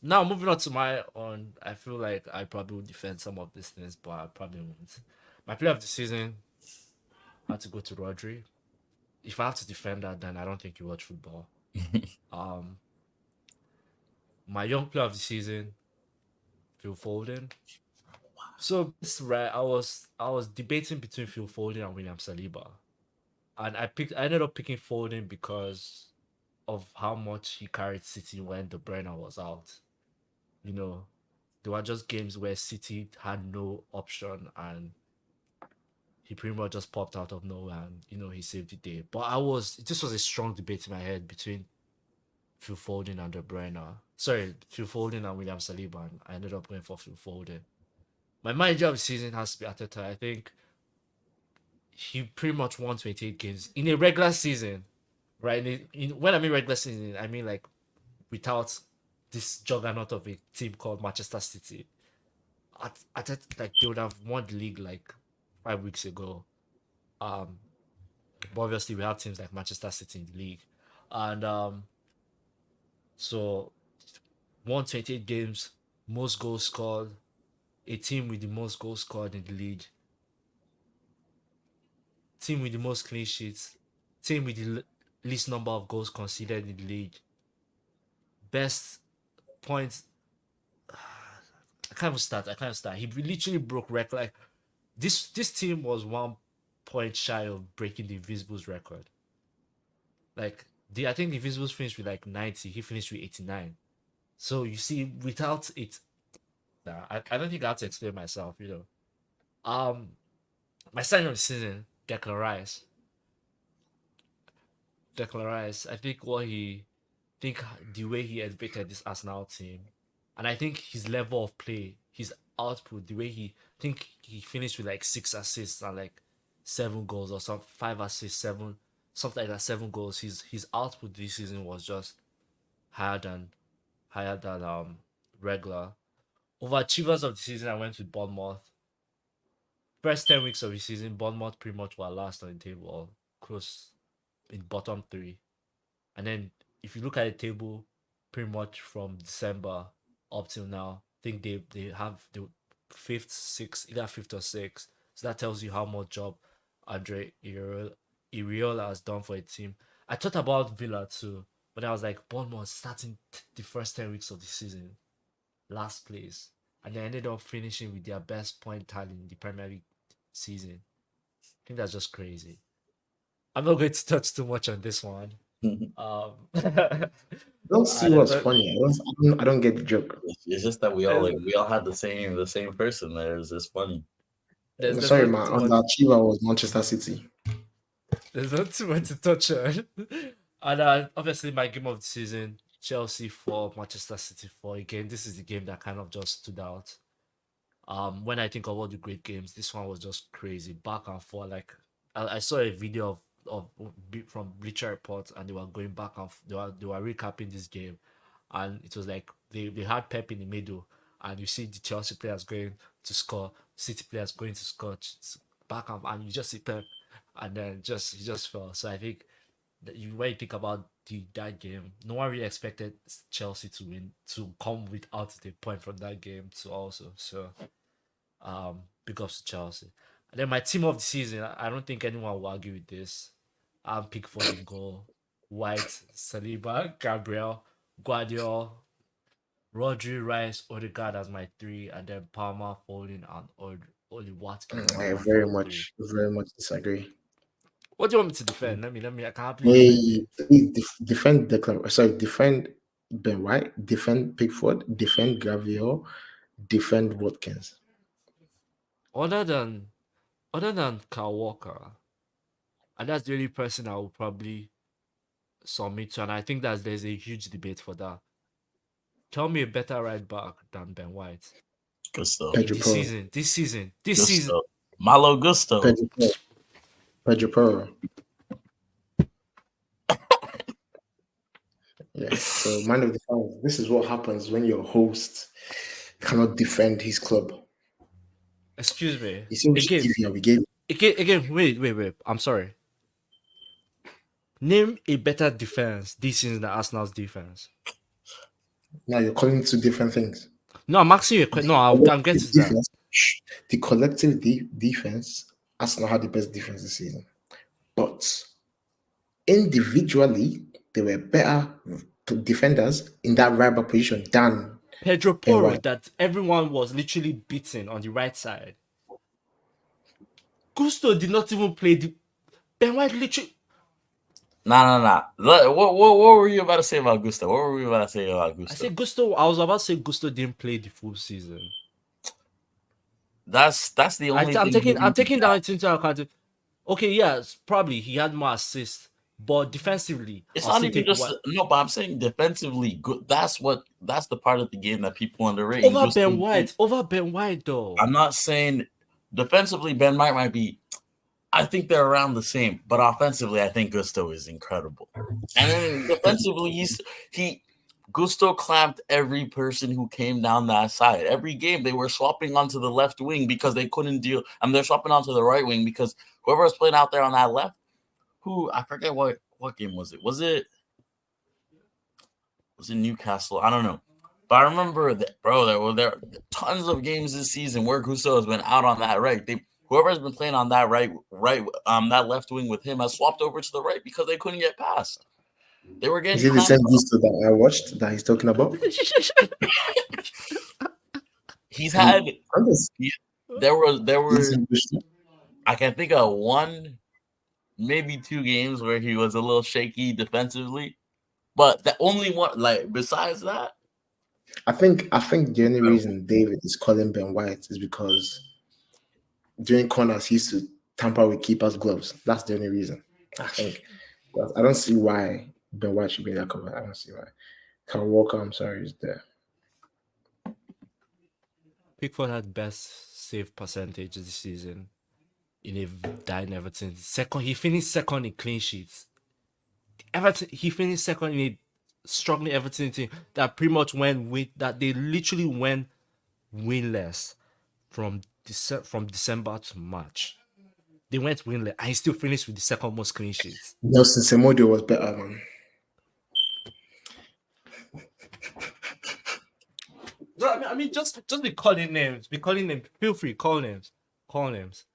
Now moving on to my own, I feel like I probably would defend some of these things, but I probably won't. My player of the season had to go to Rodri. If I have to defend that, then I don't think you watch football. Um, my young player of the season, Phil Foden. So this is right, I was debating between Phil Foden and William Saliba, and I ended up picking Foden because of how much he carried City when De Bruyne was out. You know, there were just games where City had no option and he pretty much just popped out of nowhere and he saved the day. But this was a strong debate in my head between Phil Foden and De Bruyne. Sorry, Phil Foden and William Saliba, and I ended up going for Phil Foden. My manager of the season has to be Arteta. I think he pretty much won 28 games in a regular season, right? When I mean regular season, I mean like without this juggernaut of a team called Manchester City. Like they would have won the league like 5 weeks ago. Um, but obviously we have teams like Manchester City in the league, and so 128 games, most goals scored, a team with the most goals scored in the league, team with the most clean sheets, team with the least number of goals conceded in the league, best points. I can't even start. He literally broke record. Like this team was 1 point shy of breaking the Invisibles record. Like I think the Invisibles finished with like 90. He finished with 89. So you see, without it, nah, I don't think I have to explain myself. My sign of the season, Declan Rice. Declan Rice. I think the way he elevated this Arsenal team, and I think his level of play, his output, the way think he finished with like 6 assists and like 7 goals or some 5 assists, something like that, 7 goals. His output this season was just higher than regular. Overachievers of the season, I went with Bournemouth. First 10 weeks of the season, Bournemouth pretty much were last on the table, or close in bottom three. And then if you look at the table, pretty much from December up till now, I think they have the fifth, sixth, either fifth or sixth. So that tells you how much job Andre Iriola has done for a team. I thought about Villa too, but I was like, Bournemouth starting the first 10 weeks of the season, last place, and they ended up finishing with their best point tally in the Premier League season. I think that's just crazy. I'm not going to touch too much on this one. I don't see And what's funny. I don't get the joke. It's just that there's, we all had the same person there. It's just funny. there's Sorry, not my too much. underachiever was Manchester City. There's not too much to touch on. And obviously, my game of the season, Chelsea 4, Manchester City 4. Again, this is the game that kind of just stood out. When I think of all the great games, this one was just crazy, back and forth. Like I saw a video from Bleacher Report, and they were going back and they were recapping this game, and it was like they had Pep in the middle, and you see the Chelsea players going to score, City players going to score, back and you just see Pep, and then he just fell. So I think that when you think about that game, no one really expected Chelsea to win, to come without a point from that game to also. So big ups to Chelsea. And then my team of the season, I don't think anyone will argue with this. I'm Pickford in goal, White, Saliba, Gabriel, Guardiola, Rodri, Rice, Odegaard as my three, and then Palmer, Foden, and Oli Watkins as I my front three. very much disagree. What do you want me to defend? Let me. I can happily defend Hey, it. please defend sorry, defend Ben White, defend Pickford, defend Gabriel, defend Watkins. Other than Kyle Walker, and that's the only person I will probably submit to, and I think that there's a huge debate for that. Tell me a better right back than Ben White Gusto. in Pedro this Porro. season. This season. Gusto. Malo Gusto. Pedro Porro. Pedro Porro. Yeah. So man of the fans, this is what happens when your host cannot defend his club. Excuse me. You see, we should Again, give you, we gave again. Wait. I'm sorry. Name a better defense this season than Arsenal's defense. Now you're calling two different things. No, I'm asking you a question. No, I'm getting to that. Defense, the collective defense, Arsenal had the best defense this season. But individually, they were better defenders in that right back position than Pedro Ben Porro White. that everyone was literally beating on the right side. Gusto did not even play the Ben White literally. Nah. What were you about to say about Gusto? What were we about to say about Gusto? I was about to say Gusto didn't play the full season. That's the only I'm thing. taking that into account. Okay, yes, probably he had more assists, but defensively, It's I'll not still even take just what no, but I'm saying defensively good. That's the part of the game that people underrate. over Ben White. Over Ben White, though. I'm not saying defensively Ben might be. I think they're around the same, but offensively, I think Gusto is incredible. And then defensively, Gusto clamped every person who came down that side. Every game they were swapping onto the left wing because they couldn't deal. They're swapping onto the right wing because whoever was playing out there on that left, who I forget what game was it? Was it Newcastle? I don't know. But I remember that, bro, there were tons of games this season where Gusto has been out on that right. Whoever's been playing on that that left wing with him has swapped over to the right because they couldn't get past. They were Is getting it the same clamped. Gusto that I watched that he's talking about? He's had there Is it the were same Gusto? I can think of one, maybe two games where he was a little shaky defensively, but the only one like besides that, I think the only reason David is calling Ben White is because during corners he used to tamper with keepers' gloves. That's the only reason. I think. But I don't see why Ben White should be in that cover. I don't see why. Kyle Walker, I'm sorry, is there. Pickford had best save percentage this season in a dying Everton. He finished second in clean sheets. He finished second in a struggling Everton team that pretty much they literally went winless from December to March. They went winless and he still finished with the second most clean sheets. Nelson Semedo was better, man. I mean, just be calling names. Be calling names. Feel free, call names. Call names.